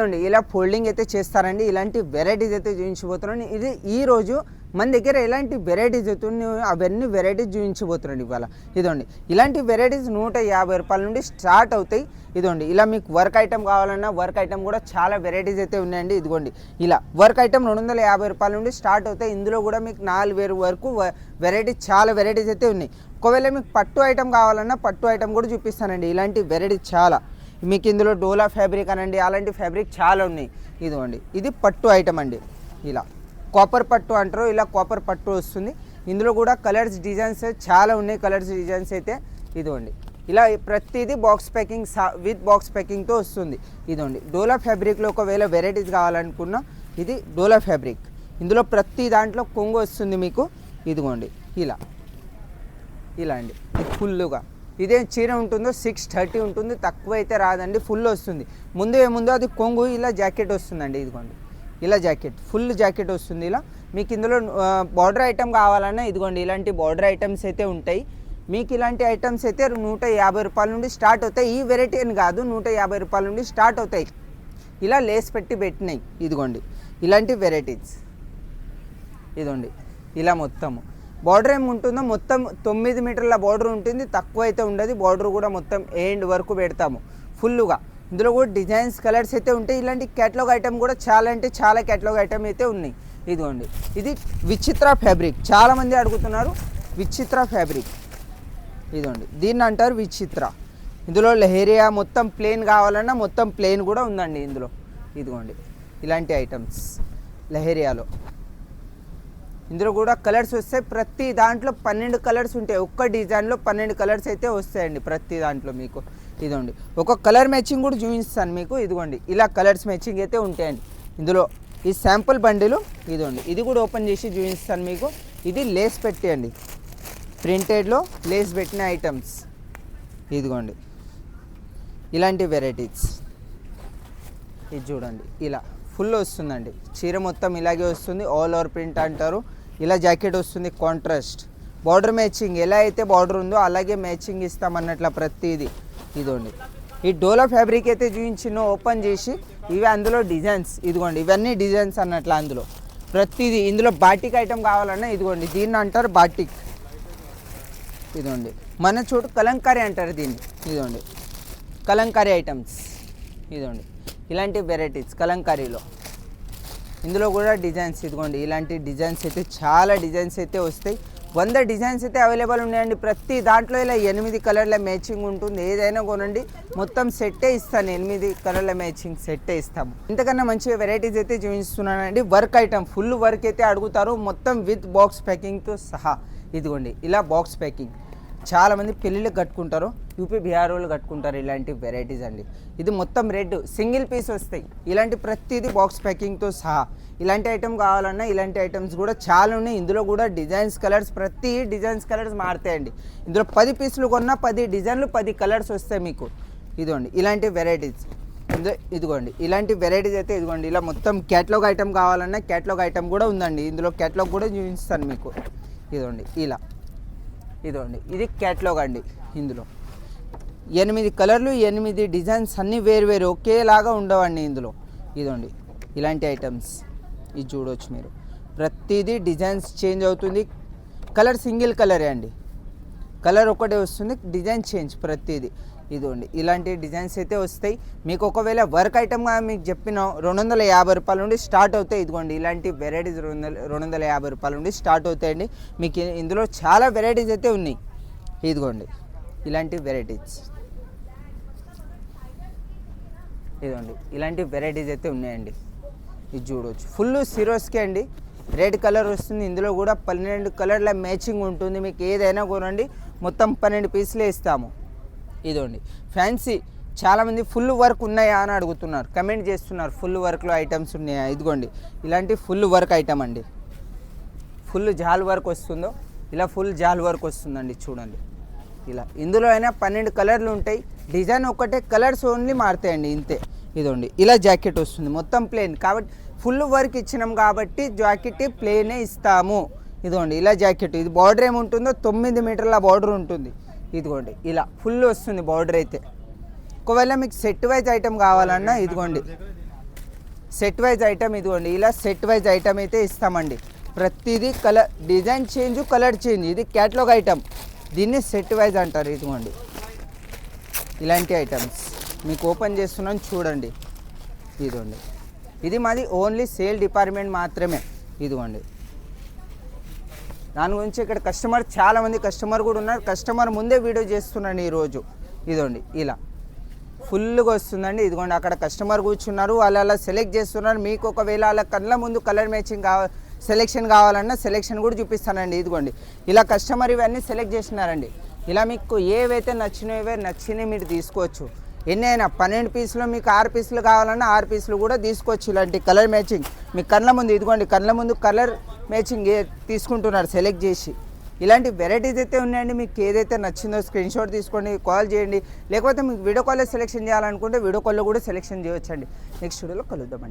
ఇదండి ఇలా ఫోల్డింగ్ అయితే చేస్తారండి. ఇలాంటి వెరైటీస్ అయితే చూపించబోతున్నాను. ఇది ఈరోజు మన దగ్గర ఎలాంటి వెరైటీస్ అయితే అవన్నీ వెరైటీస్ చూపించబోతున్నాండి ఇవాళ. ఇదండి ఇలాంటి వెరైటీస్ 150 రూపాయల నుండి స్టార్ట్ అవుతాయి. ఇదండి ఇలా మీకు వర్క్ ఐటమ్ కావాలన్నా వర్క్ ఐటమ్ కూడా చాలా వెరైటీస్ అయితే ఉన్నాయండి. ఇదిగోండి ఇలా వర్క్ ఐటమ్ 250 రూపాయల నుండి స్టార్ట్ అవుతాయి. ఇందులో కూడా మీకు 4000 వరకు వెరైటీస్ చాలా వెరైటీస్ అయితే ఉన్నాయి. ఒకవేళ మీకు పట్టు ఐటమ్ కావాలన్నా పట్టు ఐటమ్ కూడా చూపిస్తానండి. ఇలాంటి వెరైటీస్ చాలా మీకు ఇందులో డోలా ఫ్యాబ్రిక్ అనండి అలాంటి ఫ్యాబ్రిక్ చాలా ఉన్నాయి. ఇదిగోండి ఇది పట్టు ఐటమ్ అండి. ఇలా కాపర్ పట్టు అంటారు. ఇలా కాపర్ పట్టు వస్తుంది. ఇందులో కూడా కలర్స్ డిజైన్స్ చాలా ఉన్నాయి. కలర్స్ డిజైన్స్ అయితే ఇదిగోండి ఇలా ప్రతిదీ బాక్స్ ప్యాకింగ్ విత్ బాక్స్ ప్యాకింగ్తో వస్తుంది. ఇదిగోండి డోలా ఫ్యాబ్రిక్లో ఒకవేళ వెరైటీస్ కావాలనుకున్నా ఇది డోలా ఫ్యాబ్రిక్. ఇందులో ప్రతి దాంట్లో కొంగు వస్తుంది మీకు. ఇదిగోండి ఇలా ఇలా అండి ఇది ఫుల్గా ఇదే చీర ఉంటుందో 630 ఉంటుంది. తక్కువ అయితే రాదండి, ఫుల్ వస్తుంది. ముందు ఏముందో అది కొంగు ఇలా జాకెట్ వస్తుందండి. ఇదిగోండి ఇలా జాకెట్ ఫుల్ జాకెట్ వస్తుంది. ఇలా మీకు ఇందులో బార్డర్ ఐటమ్ కావాలన్నా ఇదిగోండి ఇలాంటి బార్డర్ ఐటమ్స్ అయితే ఉంటాయి. మీకు ఇలాంటి ఐటమ్స్ అయితే 150 రూపాయల నుండి స్టార్ట్ అవుతాయి. ఈ వెరైటీ అని కాదు, 150 రూపాయల నుండి స్టార్ట్ అవుతాయి. ఇలా లేస్ పెట్టినాయి. ఇదిగోండి ఇలాంటి వెరైటీస్. ఇదిగోండి ఇలా మొత్తము బార్డర్ ఏముంటుందో మొత్తం 9 మీటర్ల బార్డర్ ఉంటుంది. తక్కువ అయితే ఉండదు. బార్డర్ కూడా మొత్తం ఎండ్ వరకు పెడతాము ఫుల్గా. ఇందులో కూడా డిజైన్స్ కలర్స్ అయితే ఉంటాయి. ఇలాంటి క్యాటలాగ్ ఐటమ్ కూడా చాలా అంటే చాలా క్యాటలాగ్ ఐటమ్ అయితే ఉన్నాయి. ఇదిగోండి ఇది విచిత్ర ఫ్యాబ్రిక్. చాలామంది అడుగుతున్నారు విచిత్ర ఫ్యాబ్రిక్. ఇదిగోండి దీన్ని అంటారు విచిత్ర. ఇందులో లెహేరియా మొత్తం ప్లెయిన్ కావాలన్నా మొత్తం ప్లెయిన్ కూడా ఉందండి ఇందులో. ఇదిగోండి ఇలాంటి ఐటమ్స్ లెహేరియాలో. ఇందులో కూడా కలర్స్ వస్తాయి. ప్రతి దాంట్లో 12 కలర్స్ ఉంటాయి. ఒక్క డిజైన్లో 12 కలర్స్ అయితే వస్తాయండి ప్రతి దాంట్లో మీకు. ఇదిగోండి ఒక కలర్ మ్యాచింగ్ కూడా చూపిస్తాను మీకు. ఇదిగోండి ఇలా కలర్స్ మ్యాచింగ్ అయితే ఉంటాయండి ఇందులో. ఈ శాంపుల్ బండిలు ఇదిగోండి ఇది కూడా ఓపెన్ చేసి చూపిస్తాను మీకు. ఇది లేస్ పెట్టండి, ప్రింటెడ్లో లేస్ పెట్టిన ఐటమ్స్. ఇదిగోండి ఇలాంటి వెరైటీస్. ఇది చూడండి ఇలా ఫుల్ వస్తుందండి. చీర మొత్తం ఇలాగే వస్తుంది. ఆల్ ఓవర్ ప్రింట్ అంటారు. ఇలా జాకెట్ వస్తుంది కాంట్రాస్ట్. బార్డర్ మ్యాచింగ్ ఎలా అయితే బార్డర్ ఉందో అలాగే మ్యాచింగ్ ఇస్తామన్నట్ల ప్రతిదీ. ఇదిగోండి ఈ డోలా ఫ్యాబ్రిక్ అయితే చూపించిన ఓపెన్ చేసి ఇవి అందులో డిజైన్స్. ఇదిగోండి ఇవన్నీ డిజైన్స్ అన్నట్ల అందులో ప్రతిదీ. ఇందులో బాటిక్ ఐటమ్ కావాలన్నా ఇదిగోండి దీన్ని అంటారు బాటిక్. ఇదిగోండి మన చోటు కలంకారీ అంటారు దీన్ని. ఇదిగోండి కలంకారీ ఐటమ్స్. ఇదిగోండి ఇలాంటి వెరైటీస్ కలంకారీలో. ఇందులో కూడా డిజైన్స్. ఇదిగోండి ఇలాంటి డిజైన్స్ అయితే చాలా డిజైన్స్ అయితే వస్తాయి. 100 డిజైన్స్ అయితే అవైలబుల్ ఉన్నాయండి. ప్రతి దాంట్లో ఇలా 8 కలర్ల మ్యాచింగ్ ఉంటుంది. ఏదైనా కొనండి మొత్తం సెట్టే ఇస్తాను. 8 కలర్ల మ్యాచింగ్ సెట్టే ఇస్తాము. ఇంతకన్నా మంచిగా వెరైటీస్ అయితే చూపిస్తున్నానండి. వర్క్ ఐటమ్ ఫుల్ వర్క్ అయితే అడుగుతారు మొత్తం విత్ బాక్స్ ప్యాకింగ్తో సహా. ఇదిగోండి ఇలా బాక్స్ ప్యాకింగ్. చాలామంది పెళ్ళిళ్ళకి కట్టుకుంటారు, యూపీ బీహార్ వాళ్ళు కట్టుకుంటారు ఇలాంటి వెరైటీస్ అండి. ఇది మొత్తం రెడ్ సింగిల్ పీస్ వస్తాయి. ఇలాంటి ప్రతిదీ బాక్స్ ప్యాకింగ్తో సహా. ఇలాంటి ఐటమ్ కావాలన్నా ఇలాంటి ఐటమ్స్ కూడా చాలా ఉన్నాయి. ఇందులో కూడా డిజైన్స్ కలర్స్ ప్రతి డిజైన్స్ కలర్స్ మారుతాయండి. ఇందులో 10 పీసులు కొన్నా 10 డిజైన్లు 10 కలర్స్ వస్తాయి మీకు. ఇదిగోండి ఇలాంటి వెరైటీస్. ఇదిగోండి ఇలాంటి వెరైటీస్ అయితే ఇదిగోండి ఇలా మొత్తం క్యాటలాగ్ ఐటమ్ కావాలన్నా క్యాటలాగ్ ఐటమ్ కూడా ఉందండి. ఇందులో క్యాటలాగ్ కూడా చూపిస్తాను మీకు. ఇదిగోండి ఇలా. ఇదిగోండి ఇది క్యాటలాగ్ అండి. ఇందులో 8 కలర్లు 8 డిజైన్స్ అన్నీ వేరు ఒకేలాగా ఉండవండి ఇందులో. ఇదిగోండి ఇలాంటి ఐటమ్స్. ఇది చూడవచ్చు మీరు. ప్రతిదీ డిజైన్స్ చేంజ్ అవుతుంది. కలర్ సింగిల్ కలరే అండి. కలర్ ఒకటే వస్తుంది, డిజైన్ చేంజ్ ప్రతిదీ. ఇదిగోండి ఇలాంటి డిజైన్స్ అయితే వస్తాయి మీకు. ఒకవేళ వర్క్ ఐటమ్గా మీకు చెప్పిన 250 రూపాయల నుండి స్టార్ట్ అవుతాయి. ఇదిగోండి ఇలాంటి వెరైటీస్ 250 రూపాయల నుండి స్టార్ట్ అవుతాయండి మీకు. ఇందులో చాలా వెరైటీస్ అయితే ఉన్నాయి. ఇదిగోండి ఇలాంటి వెరైటీస్. ఇదిగోండి ఇలాంటి వెరైటీస్ అయితే ఉన్నాయండి. ఇది చూడవచ్చు ఫుల్ సిరోస్కే అండి. రెడ్ కలర్ వస్తుంది. ఇందులో కూడా 12 కలర్ల మ్యాచింగ్ ఉంటుంది. మీకు ఏదైనా కొనండి మొత్తం 12 పీసులే ఇస్తాము. ఇదండి ఫ్యాన్సీ. చాలామంది ఫుల్ వర్క్ ఉన్నాయా అని అడుగుతున్నారు, కమెంట్ చేస్తున్నారు ఫుల్ వర్క్లో ఐటమ్స్ ఉన్నాయా. ఇదిగోండి ఇలాంటి ఫుల్ వర్క్ ఐటమ్ అండి. ఫుల్ జాల్ వర్క్ వస్తుందో ఇలా ఫుల్ జాల్ వర్క్ వస్తుందండి చూడండి ఇలా. ఇందులో అయినా 12 కలర్లు ఉంటాయి. డిజైన్ ఒకటే, కలర్స్ ఓన్లీ మారుతాయండి ఇంతే. ఇదండి ఇలా జాకెట్ వస్తుంది మొత్తం ప్లెయిన్ కాబట్టి ఫుల్ వర్క్ ఇచ్చినాం కాబట్టి జాకెట్ ప్లెయినే ఇస్తాము. ఇదిగోండి ఇలా జాకెట్. ఇది బార్డర్ ఏముంటుందో 9 మీటర్ల బార్డర్ ఉంటుంది. ఇదిగోండి ఇలా ఫుల్ వస్తుంది బార్డర్ అయితే. ఒకవేళ మీకు సెట్ వైజ్ ఐటమ్ కావాలన్నా ఇదిగోండి సెట్ వైజ్ ఐటమ్ ఇదిగోండి, ఇలా సెట్ వైజ్ ఐటమ్ అయితే ఇస్తామండి. ప్రతిదీ colour design change, colour change. ఇది క్యాటలాగ్ ఐటమ్, దీన్ని సెట్ వైజ్ అంటారు. ఇదిగోండి ఇలాంటి ఐటమ్స్ మీకు ఓపెన్ చేస్తున్నాను చూడండి. ఇదిగోండి ఇది మాది ఓన్లీ సేల్ డిపార్ట్మెంట్ మాత్రమే. ఇదిగోండి దాని గురించి ఇక్కడ చాలామంది కస్టమర్ కూడా ఉన్నారు. కస్టమర్ ముందే వీడియో చేస్తున్నాను ఈరోజు. ఇదిగోండి ఇలా ఫుల్గా వస్తుందండి. ఇదిగోండి అక్కడ కస్టమర్ కూర్చున్నారు, వాళ్ళు అలా సెలెక్ట్ చేస్తున్నారు. మీకు ఒకవేళ అలా కళ్ళ ముందు కలర్ మ్యాచింగ్ సెలెక్షన్ కావాలన్నా సెలెక్షన్ కూడా చూపిస్తానండి. ఇదిగోండి ఇలా కస్టమర్ ఇవన్నీ సెలెక్ట్ చేసినారండి. ఇలా మీకు ఏవైతే నచ్చినవి మీరు తీసుకోవచ్చు. ఎన్ని అయినా 12 పీసులు మీకు 6 పీసులు కావాలన్నా 6 పీసులు కూడా తీసుకోవచ్చు. ఇలాంటి కలర్ మ్యాచింగ్ మీ కళ్ళ ముందు, ఇదిగోండి కళ్ళ ముందు కలర్ మ్యాచింగ్ తీసుకుంటున్నారు సెలెక్ట్ చేసి. ఇలాంటి వెరైటీస్ అయితే ఉన్నాయండి. మీకు ఏదైతే నచ్చిందో స్క్రీన్ షాట్ తీసుకోండి, కాల్ చేయండి. లేకపోతే మీకు వీడియో కాల్లో సెలెక్షన్ చేయాలనుకుంటే వీడియో కాల్లో కూడా సెలెక్షన్ చేయొచ్చండి. నెక్స్ట్ వీడియోలో కలుద్దామండి.